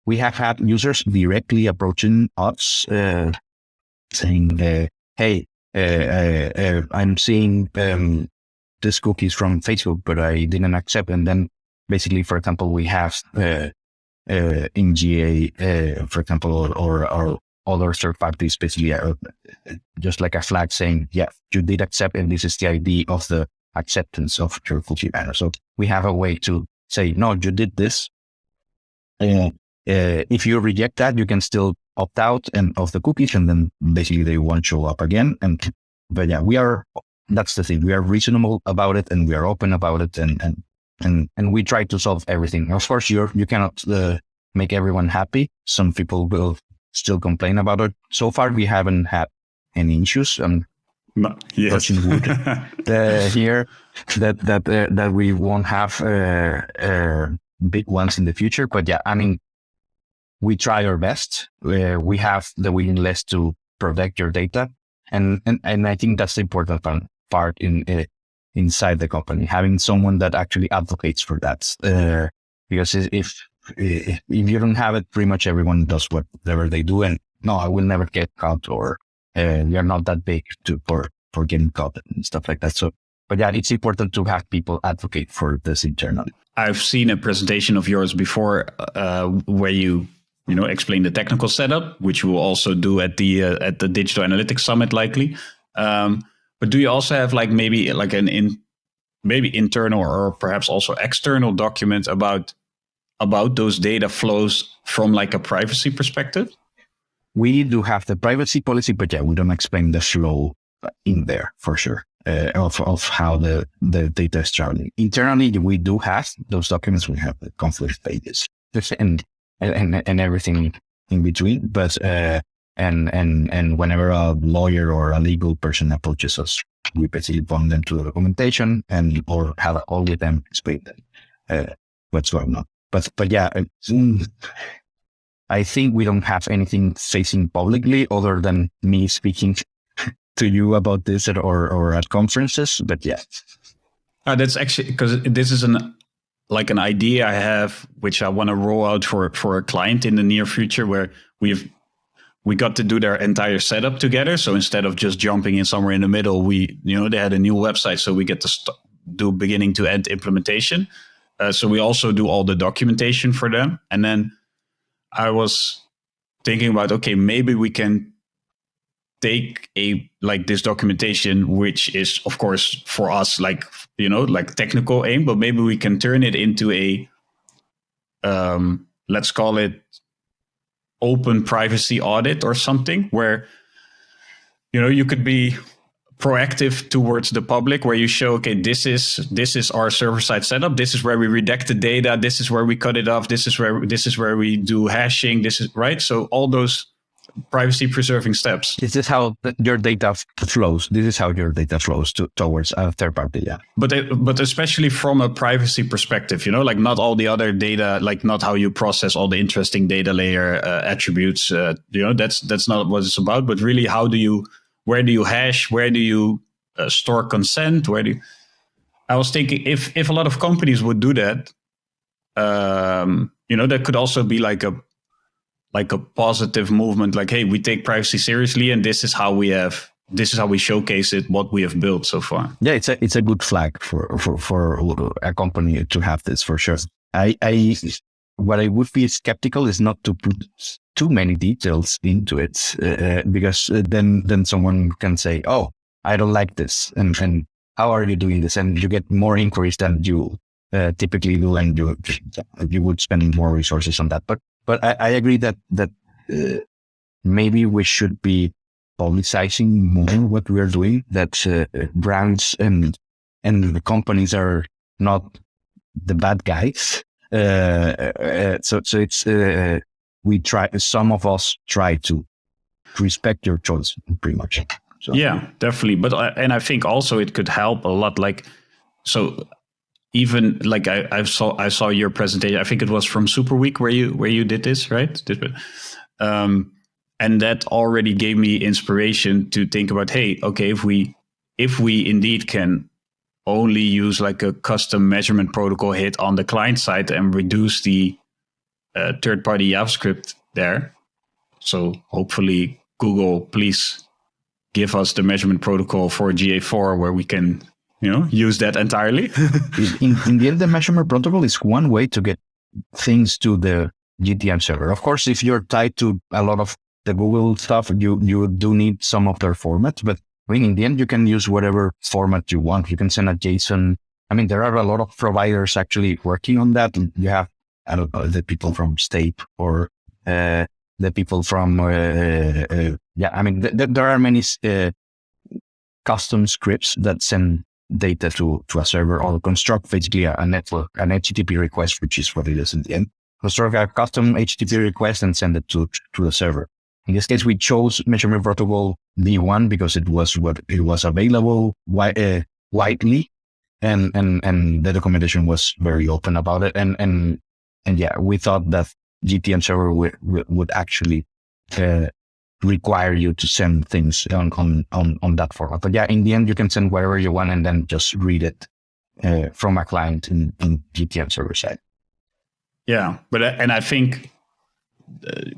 We have had users directly approaching us saying, hey, I'm seeing this cookies from Facebook, but I didn't accept. And then basically, for example, we have in GA, for example, or other third parties, basically just like a flag saying, yeah, you did accept, and this is the ID of the acceptance of your cookie banner. So we have a way to say, no, you did this. If you reject that, you can still opt out of the cookies, and then basically they won't show up again. But yeah, that's the thing. We are reasonable about it, and we are open about it, and we try to solve everything. Of course, you cannot make everyone happy. Some people will still complain about it. So far, we haven't had any issues. Touching wood here that we won't have big ones in the future. But yeah, we try our best. We have the willingness to protect your data, and I think that's the important part inside the company, having someone that actually advocates for that. Because if you don't have it, pretty much everyone does whatever they do, and no, I will never get caught, or you're not that big for getting caught and stuff like that. So, but yeah, it's important to have people advocate for this internally. I've seen a presentation of yours before where you explain the technical setup, which we will also do at the Digital Analytics Summit, likely. But do you also have maybe internal or perhaps also external document about those data flows from a privacy perspective? We do have the privacy policy, but yeah, we don't explain the flow in there for sure. of how the data is traveling. Internally, we do have those documents. We have the conflict pages and everything in between. But and whenever a lawyer or a legal person approaches us, we basically point them to the documentation or have a call with them, explain them what's going on. But yeah, I think we don't have anything facing publicly other than me speaking to you about this or at conferences. But yeah, that's actually because this is an idea I have, which I want to roll out for a client in the near future, where we got to do their entire setup together. So instead of just jumping in somewhere in the middle, they had a new website, so we get to do beginning to end implementation. So we also do all the documentation for them. And then I was thinking about, okay, maybe we can take this documentation, which is of course for us, technical aim, but maybe we can turn it into a, let's call it open privacy audit or something, where, you could be proactive towards the public, where you show, okay, this is our server side setup. This is where we redact the data. This is where we cut it off. This is where we do hashing. This is right. So all those privacy preserving steps. This is how your data flows. This is how your data flows towards a third party. Yeah. But especially from a privacy perspective, not all the other data, not how you process all the interesting data layer attributes. That's not what it's about. But really, where do you hash? Where do you store consent? I was thinking if a lot of companies would do that, that could also be like a positive movement. Like, hey, we take privacy seriously, and this is how we showcase it, what we have built so far. Yeah, it's a good flag for a company to have this, for sure. What I would be skeptical is not to put too many details into it, because then someone can say, "Oh, I don't like this," and how are you doing this? And you get more inquiries than you typically do, and you would spend more resources on that. But I agree that maybe we should be publicizing more what we are doing. That brands and the companies are not the bad guys. So it's some of us try to respect your choice, pretty much. So. Yeah, definitely. But I think also it could help a lot. Even I saw your presentation. I think it was from Super Week where you did this, right? And that already gave me inspiration to think about, hey, okay, if we indeed can only use a custom measurement protocol hit on the client side and reduce the third-party JavaScript there. So hopefully Google, please give us the measurement protocol for GA4 where we can, use that entirely. in the end, the measurement protocol is one way to get things to the GTM server. Of course, if you're tied to a lot of the Google stuff, you do need some of their formats, but in the end, you can use whatever format you want. You can send a JSON. I mean, there are a lot of providers actually working on that. You have, I don't know, the people from State or the people from, there are many custom scripts that send data to a server or construct basically an HTTP request, which is what it is in the end. Construct a custom HTTP request and send it to the server. In this case, we chose measurement protocol V1 because it was available widely, and the documentation was very open about it. And yeah, we thought that GTM server would actually require you to send things on that format. But yeah, in the end, you can send whatever you want and then just read it from a client in GTM server side. Yeah, and I think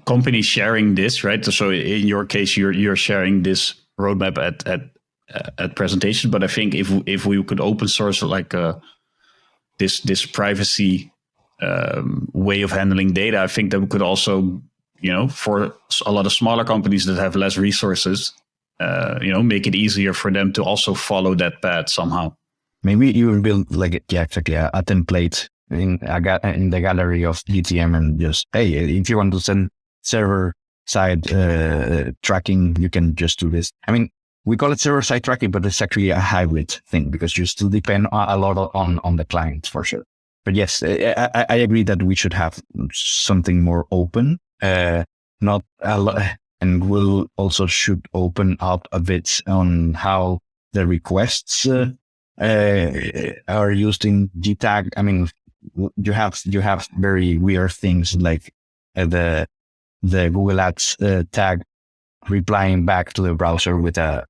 companies sharing this, right? So in your case, you're sharing this roadmap at presentation. But I think if we could open source this privacy way of handling data, I think that we could also, for a lot of smaller companies that have less resources, make it easier for them to also follow that path somehow. Maybe you will build a template in the gallery of GTM and just, hey, if you want to send server side tracking, you can just do this. I mean, we call it server-side tracking, but it's actually a hybrid thing because you still depend a lot on the client for sure. But yes, I agree that we should have something more open, not a lot, and we'll also should open up a bit on how the requests are used in GTag. I mean, you have very weird things like the Google Ads tag replying back to the browser with a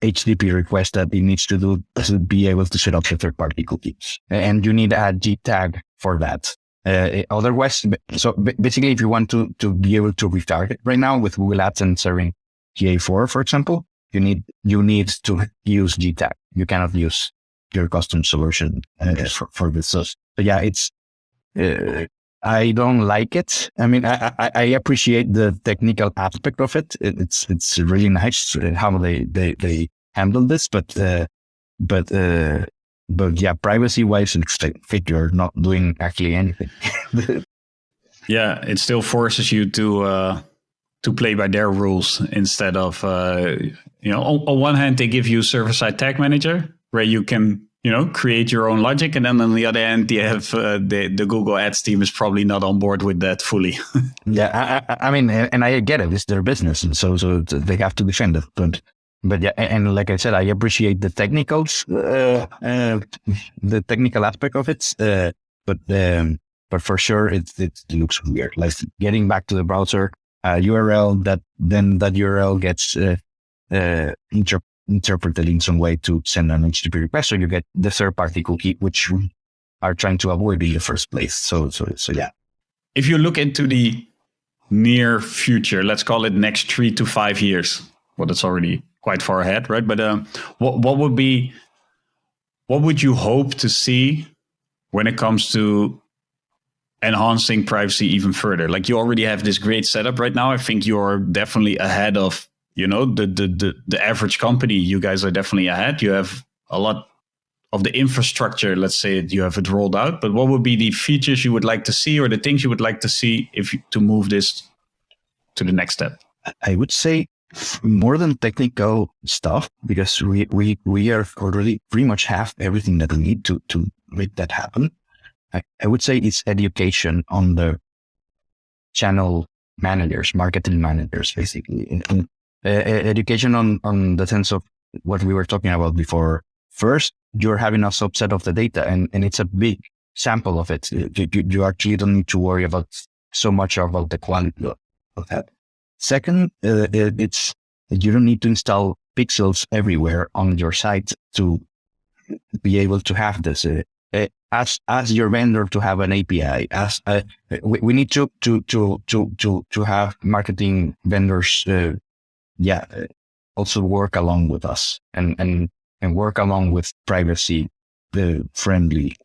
HTTP request that it needs to do to be able to set up the third-party cookies, and you need a G tag for that. Otherwise, so basically, if you want to be able to retarget right now with Google Ads and serving GA4, for example, you need to use G tag. You cannot use your custom solution for this. So yeah, it's. I don't like it. I mean, I appreciate the technical aspect of it. It's really nice how they handle this, but yeah, privacy wise, it's like you're not doing actually anything. Yeah, it still forces you to play by their rules instead of on one hand they give you server-side tag manager where you can create your own logic, and then on the other hand you have the Google Ads team is probably not on board with that fully. Yeah, I mean, and I get it, it's their business, and so they have to defend it, but yeah, and like I said, I appreciate the technicals, the technical aspect of it, but for sure it looks weird, like getting back to the browser URL, that URL gets interpreted in some way to send an HTTP request, so you get the third-party cookie, which we are trying to avoid in the first place. So yeah. If you look into the near future, let's call it next 3 to 5 years, well, that's already quite far ahead, right? But what would you hope to see when it comes to enhancing privacy even further? Like, you already have this great setup right now. I think you're definitely ahead of the average company. You guys are definitely ahead. You have a lot of the infrastructure, let's say, you have it rolled out. But what would be the features you would like to see, or the things you would like to see to move this to the next step? I would say more than technical stuff, because we are already pretty much have everything that we need to make that happen. I would say it's education on the channel managers, marketing managers, basically. Education on the sense of what we were talking about before. First, you're having a subset of the data, and it's a big sample of it. You actually don't need to worry about so much about the quality of that. Second, it's you don't need to install pixels everywhere on your site to be able to have this. As your vendor to have an API. We need to have marketing vendors. Also work along with us and work along with privacy friendly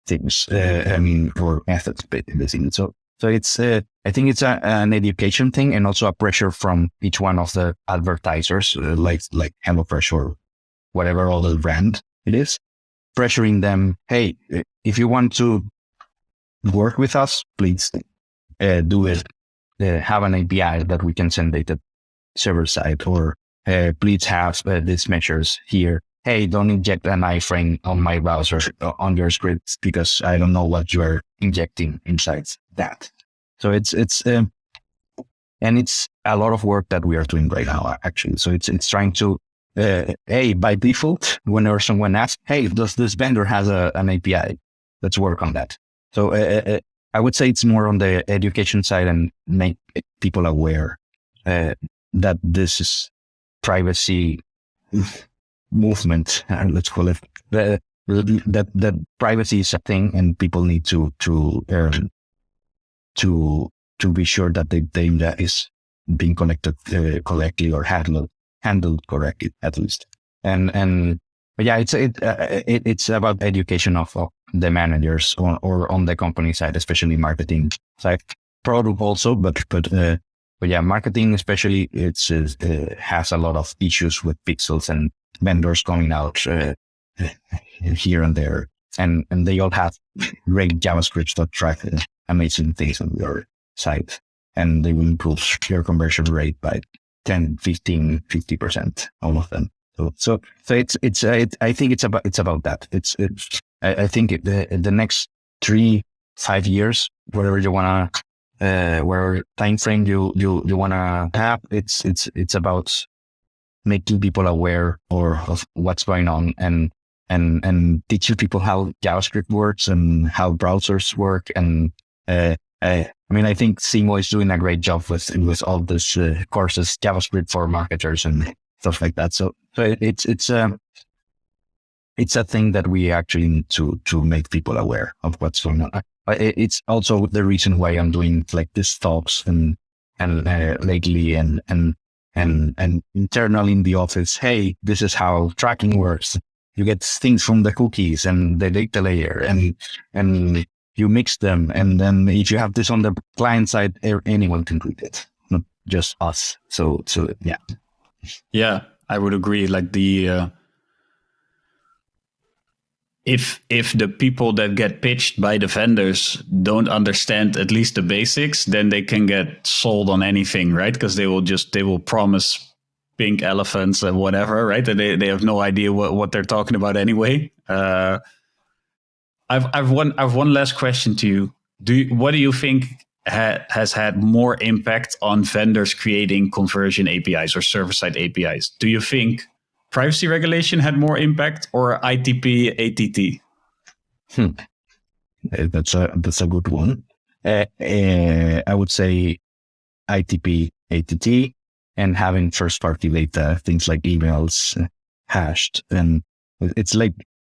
things. Or methods, basically. So it's I think it's an education thing, and also a pressure from each one of the advertisers, like HelloFresh or whatever other brand it is, pressuring them. Hey, if you want to work with us, please do it. Have an API that we can send data server side, or please have these measures here. Hey, don't inject an iframe on my browser on your scripts, because I don't know what you are injecting inside that. So it's and it's a lot of work that we are doing right now, actually. So it's trying to by default, whenever someone asks, hey, does this vendor has an API? Let's work on that. So I would say it's more on the education side, and make people aware that this is privacy movement, let's call it, that privacy is a thing, and people need to be sure that the data is being collected correctly, or handled correctly, at least. But yeah, it's about education of the managers or on the company side, especially marketing side, product also, but yeah, marketing especially, has a lot of issues with pixels and vendors coming out here and there, and they all have great JavaScripts that track amazing things on your site, and they will improve your conversion rate by 10, 15, 50%, all of them. I think it's about that. I think the next 3-5 years, whatever you wanna, whatever time frame you wanna have, it's about making people aware of what's going on and teaching people how JavaScript works and how browsers work. And I think Simo is doing a great job with all these courses, JavaScript for marketers and stuff like that. So it's a thing that we actually need to make people aware of what's going on. It's also the reason why I'm doing like these talks and lately and internally in the office. Hey, this is how tracking works. You get things from the cookies and the data layer, and you mix them, and then if you have this on the client side, anyone can do it, not just us. So yeah. Yeah, I would agree. Like if the people that get pitched by the vendors don't understand at least the basics, then they can get sold on anything, right? Because they will promise pink elephants and whatever, right? And they have no idea what they're talking about anyway. I've one last question to you. What do you think has had more impact on vendors creating conversion APIs or server-side APIs? Do you think privacy regulation had more impact or ITP ATT? That's a good one. I would say ITP ATT and having first-party data, things like emails hashed. And it's like,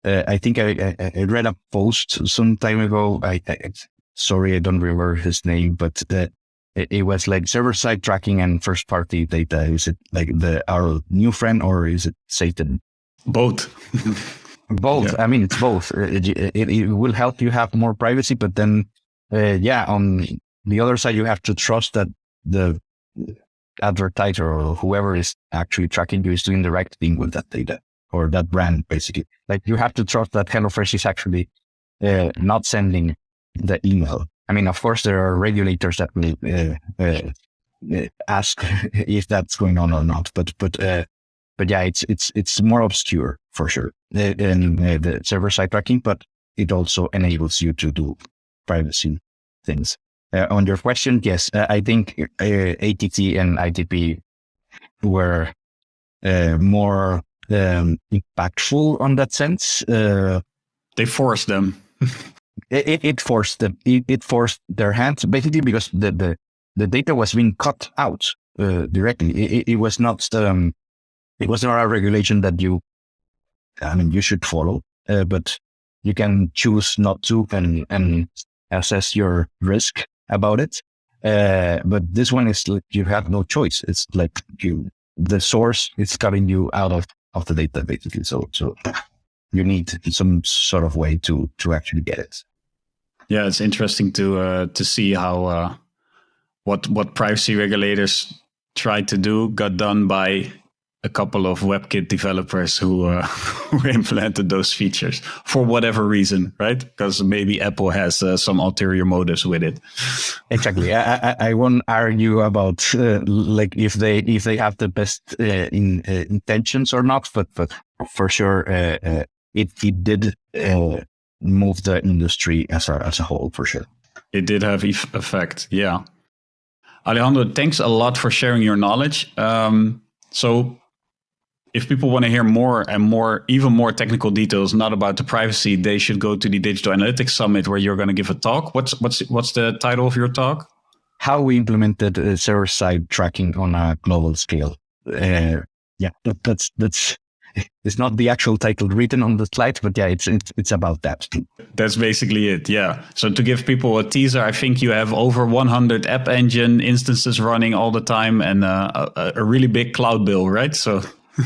I think I read a post some time ago. Sorry, I don't remember his name, but it was like server-side tracking and first-party data. Is it like our new friend, or is it Satan? Both. Both. Yeah. I mean, it's both. It will help you have more privacy, but then, on the other side, you have to trust that the advertiser or whoever is actually tracking you is doing the right thing with that data or that brand, basically. Like, you have to trust that HelloFresh is actually not sending the email. I mean, of course, there are regulators that will ask if that's going on or not, but yeah, it's more obscure for sure in the server-side tracking, but it also enables you to do privacy things. On your question, yes, I think ATT and ITP were more impactful on that sense. They forced them. It forced them. It forced their hands, basically, because the data was being cut out directly. It was not a regulation that you should follow, but you can choose not to and assess your risk about it. But this one is like, you have no choice. It's like the source is cutting you out of the data, basically. So you need some sort of way to actually get it. Yeah, it's interesting to see how what privacy regulators tried to do got done by a couple of WebKit developers who implemented those features for whatever reason, right? Because maybe Apple has some ulterior motives with it. Exactly. I won't argue about like if they have the best intentions or not, but for sure it did move the industry as a whole, for sure. It did have effect, yeah. Alejandro, thanks a lot for sharing your knowledge. So if people want to hear more and even more technical details, not about the privacy, they should go to the Digital Analytics Summit where you're going to give a talk. What's the title of your talk? How we implemented server-side tracking on a global scale. That's it's not the actual title written on the slide, but yeah, it's about that. That's basically it. Yeah. So to give people a teaser, I think you have over 100 App Engine instances running all the time and a really big cloud bill, right? So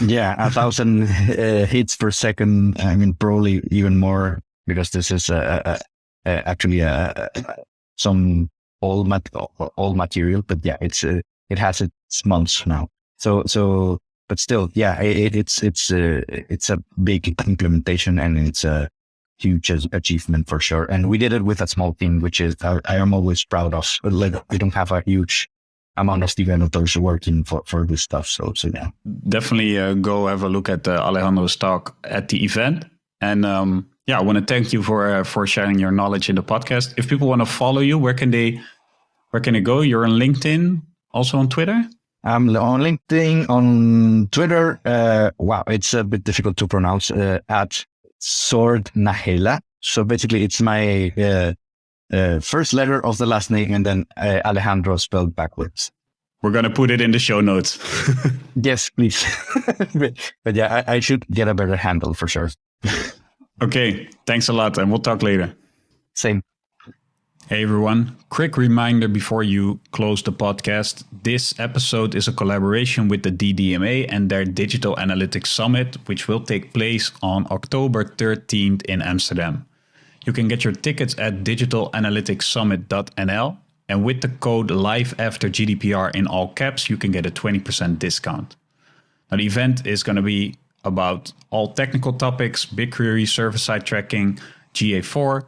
yeah, 1,000 hits per second. I mean, probably even more, because this is actually some old material. But yeah, it has its months now. So, but still, yeah, it's a big implementation and it's a huge achievement for sure. And we did it with a small team, which is I am always proud of. Like, we don't have a huge amount of developers working for this stuff. So yeah. Definitely go have a look at Alejandro's talk at the event. And I want to thank you for sharing your knowledge in the podcast. If people want to follow you, where can they go? You're on LinkedIn, also on Twitter? I'm on LinkedIn, on Twitter. Wow, it's a bit difficult to pronounce. At Sword Nahela. So basically, it's my first letter of the last name and then Alejandro spelled backwards. We're going to put it in the show notes. Yes, please. but yeah, I should get a better handle for sure. Okay, thanks a lot, and we'll talk later. Same. Hey everyone, quick reminder before you close the podcast. This episode is a collaboration with the DDMA and their Digital Analytics Summit, which will take place on October 13th in Amsterdam. You can get your tickets at digitalanalyticssummit.nl, and with the code LIFEAFTERGDPR in all caps, you can get a 20% discount. Now the event is going to be about all technical topics, BigQuery, server-side tracking, GA4,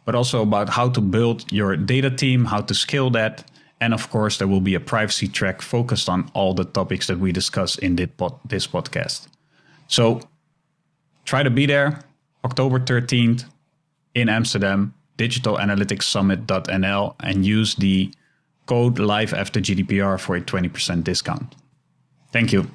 but also about how to build your data team, how to scale that. And of course, there will be a privacy track focused on all the topics that we discuss in this podcast. So try to be there October 13th in Amsterdam, digitalanalyticssummit.nl, and use the code LIFEAFTERGDPR for a 20% discount. Thank you.